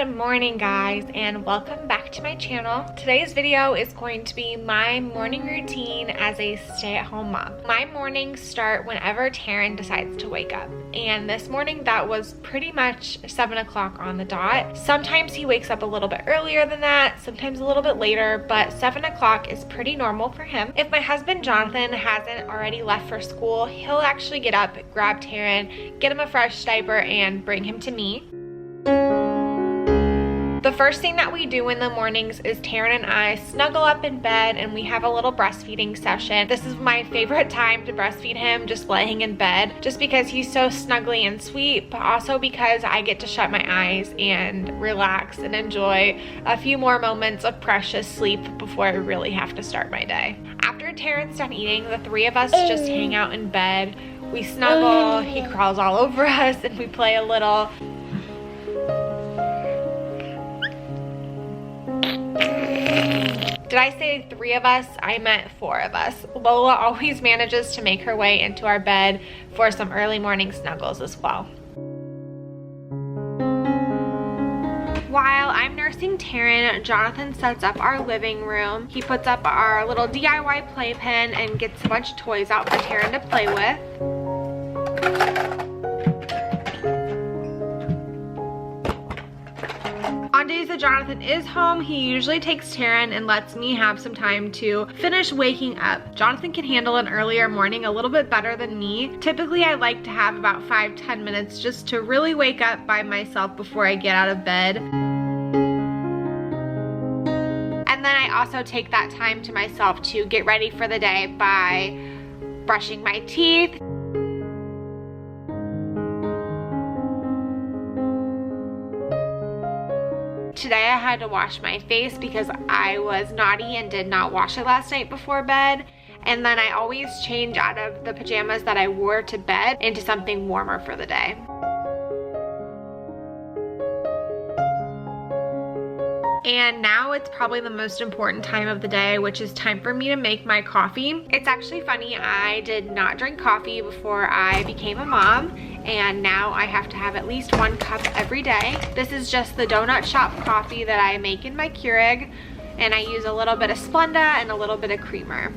Good morning, guys, and welcome back to my channel. Today's video is going to be my morning routine as a stay-at-home mom. My mornings start whenever Taryn decides to wake up, and this morning that was pretty much 7 o'clock on the dot. Sometimes he wakes up a little bit earlier than that, sometimes a little bit later, but 7 o'clock is pretty normal for him. If my husband Jonathan hasn't already left for school, he'll actually get up, grab Taryn, get him a fresh diaper, and bring him to me. The first thing that we do in the mornings is Taryn and I snuggle up in bed and we have a little breastfeeding session. This is my favorite time to breastfeed him, just laying in bed, just because he's so snuggly and sweet, but also because I get to shut my eyes and relax and enjoy a few more moments of precious sleep before I really have to start my day. After Taryn's done eating, the three of us just hang out in bed. We snuggle, he crawls all over us, and we play a little. Did I say three of us? I meant four of us. Lola always manages to make her way into our bed for some early morning snuggles as well. While I'm nursing Taryn, Jonathan sets up our living room. He puts up our little DIY playpen and gets a bunch of toys out for Taryn to play with. On days that Jonathan is home, he usually takes Taryn and lets me have some time to finish waking up. Jonathan can handle an earlier morning a little bit better than me. Typically, I like to have about 5-10 minutes just to really wake up by myself before I get out of bed. And then I also take that time to myself to get ready for the day by brushing my teeth. Today I had to wash my face because I was naughty and did not wash it last night before bed. And then I always change out of the pajamas that I wore to bed into something warmer for the day. And now it's probably the most important time of the day, which is time for me to make my coffee. It's actually funny, I did not drink coffee before I became a mom, and now I have to have at least 1 cup every day. This is just the donut shop coffee that I make in my Keurig, and I use a little bit of Splenda and a little bit of creamer.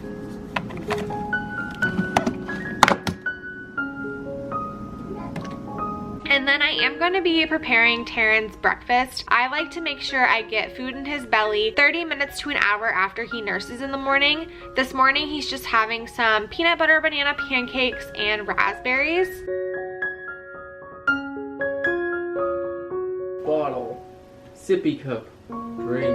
And then I am going to be preparing Taryn's breakfast. I like to make sure I get food in his belly 30 minutes to an hour after he nurses in the morning. This morning he's just having some peanut butter banana pancakes and raspberries. Bottle, sippy cup, drink.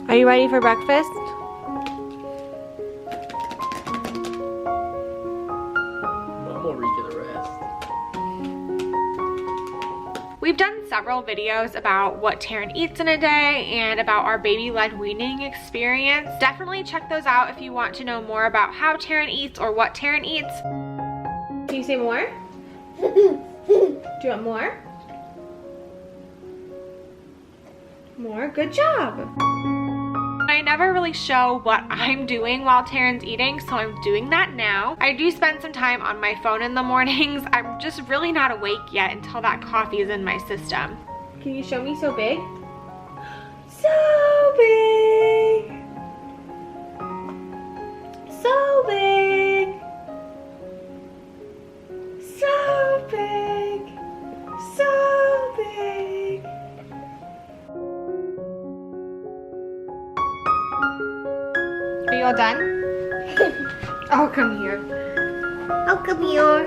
Are you ready for breakfast? We've done several videos about what Taryn eats in a day and about our baby-led weaning experience. Definitely check those out if you want to know more about how Taryn eats or what Taryn eats. Can you say more? Do you want more? More? Good job. I never really show what I'm doing while Taryn's eating, so I'm doing that now. I do spend some time on my phone in the mornings. I'm just really not awake yet until that coffee is in my system. Can you show me so big? So big! So big! So big! So big! Are you all done? Oh, come here. Oh, come here.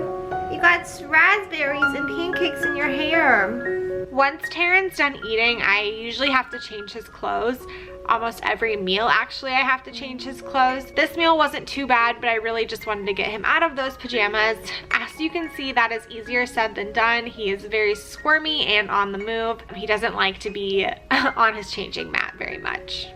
You got raspberries and pancakes in your hair. Once Taryn's done eating, I usually have to change his clothes. Almost every meal, actually, I have to change his clothes. This meal wasn't too bad, but I really just wanted to get him out of those pajamas. As you can see, that is easier said than done. He is very squirmy and on the move. He doesn't like to be on his changing mat very much.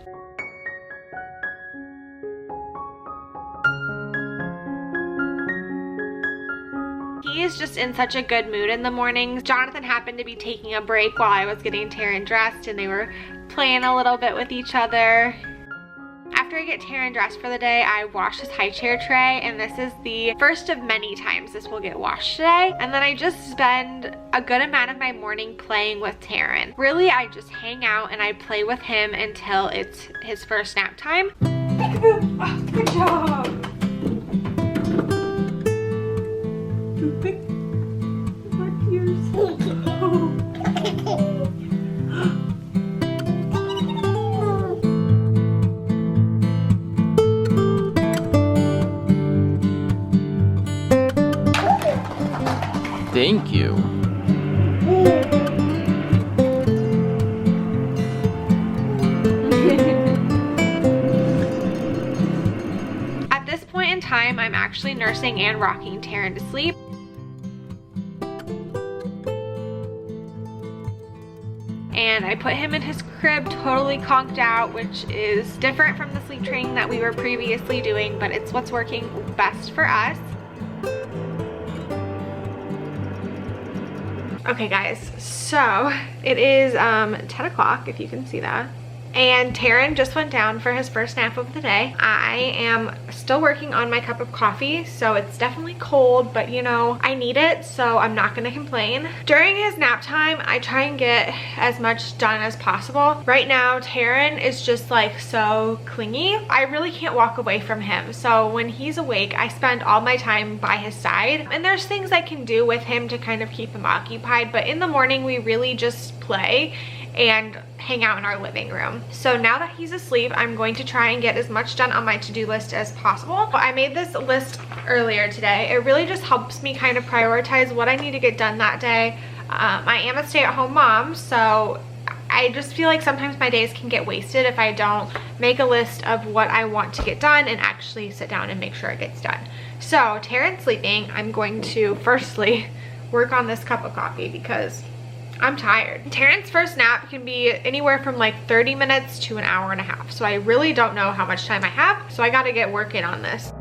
He is just in such a good mood in the mornings. Jonathan happened to be taking a break while I was getting Taryn dressed, and they were playing a little bit with each other. After after I get Taryn dressed for the day, I wash his high chair tray, and this is the first of many times this will get washed today. And then I just spend a good amount of my morning playing with Taryn. Really, I just hang out and I play with him until it's his first nap time. Peekaboo! Oh, good job! Thank you. At this point in time, I'm actually nursing and rocking Taryn to sleep. And I put him in his crib totally conked out, which is different from the sleep training that we were previously doing, but it's what's working best for us. Okay guys, so it is 10 o'clock, if you can see that. And Taryn just went down for his first nap of the day. I am still working on my cup of coffee, so it's definitely cold, but you know, I need it, so I'm not gonna complain. During his nap time, I try and get as much done as possible. Right now, Taryn is just like so clingy. I really can't walk away from him. So when he's awake, I spend all my time by his side. And there's things I can do with him to kind of keep him occupied, but in the morning, we really just play and hang out in our living room. So now that he's asleep, I'm going to try and get as much done on my to-do list as possible. I made this list earlier today. It really just helps me kind of prioritize what I need to get done that day. I am a stay-at-home mom, so I just feel like sometimes my days can get wasted if I don't make a list of what I want to get done and actually sit down and make sure it gets done. So Taryn's sleeping. I'm going to firstly work on this cup of coffee because I'm tired. Taryn's first nap can be anywhere from like 30 minutes to an hour and a half. So I really don't know how much time I have. So I gotta get working on this.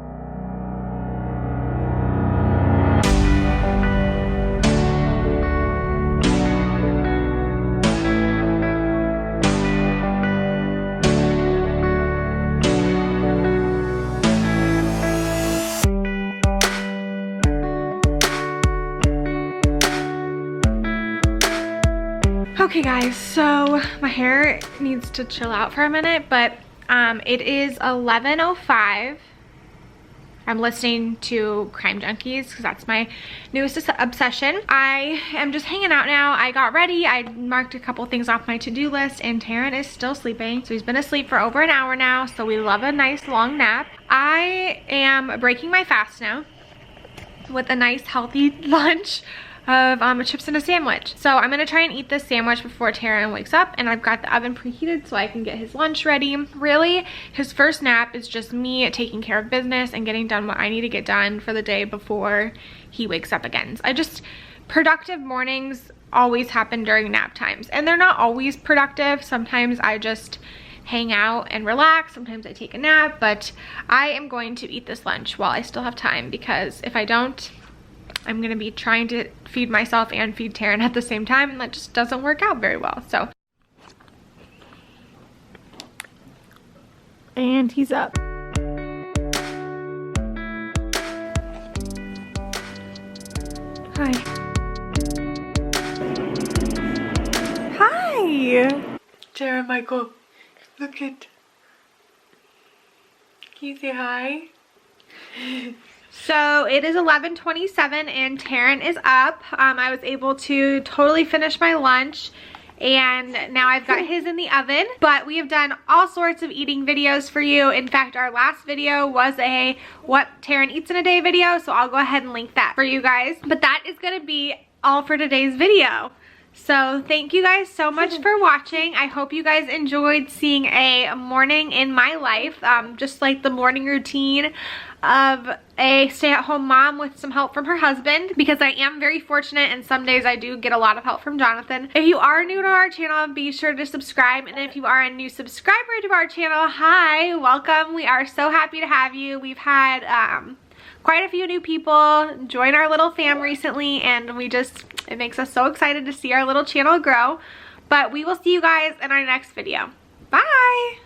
Okay guys, so my hair needs to chill out for a minute, but it is 11:05. I'm listening to Crime Junkies because that's my newest obsession. I am just hanging out now. I got ready. I marked a couple things off my to-do list, and Taryn is still sleeping. So he's been asleep for over an hour now, so we love a nice long nap. I am breaking my fast now with a nice healthy lunch of chips and a sandwich. So I'm gonna try and eat this sandwich before Taryn wakes up, and I've got the oven preheated so I can get his lunch ready. Really, his first nap is just me taking care of business and getting done what I need to get done for the day before he wakes up again. So productive mornings always happen during nap times, and they're not always productive. Sometimes I just hang out and relax. Sometimes I take a nap, but I am going to eat this lunch while I still have time, because if I don't, I'm gonna be trying to feed myself and feed Taryn at the same time, and that just doesn't work out very well. So, and he's up. Hi. Hi. Taryn, Michael, look at. Can you say hi? So it is 11:27 and Taryn is up. I was able to totally finish my lunch, and now I've got his in the oven. But we have done all sorts of eating videos for you. In fact, our last video was a what Taryn eats in a day video, so I'll go ahead and link that for you guys. But that is going to be all for today's video. So thank you guys so much for watching. I hope you guys enjoyed seeing a morning in my life, just like the morning routine of a stay-at-home mom with some help from her husband, because I am very fortunate and some days I do get a lot of help from Jonathan. If you are new to our channel, be sure to subscribe, and if you are a new subscriber to our channel, hi, welcome. We are so happy to have you. We've had quite a few new people join our little fam recently, and it makes us so excited to see our little channel grow. But we will see you guys in our next video. Bye!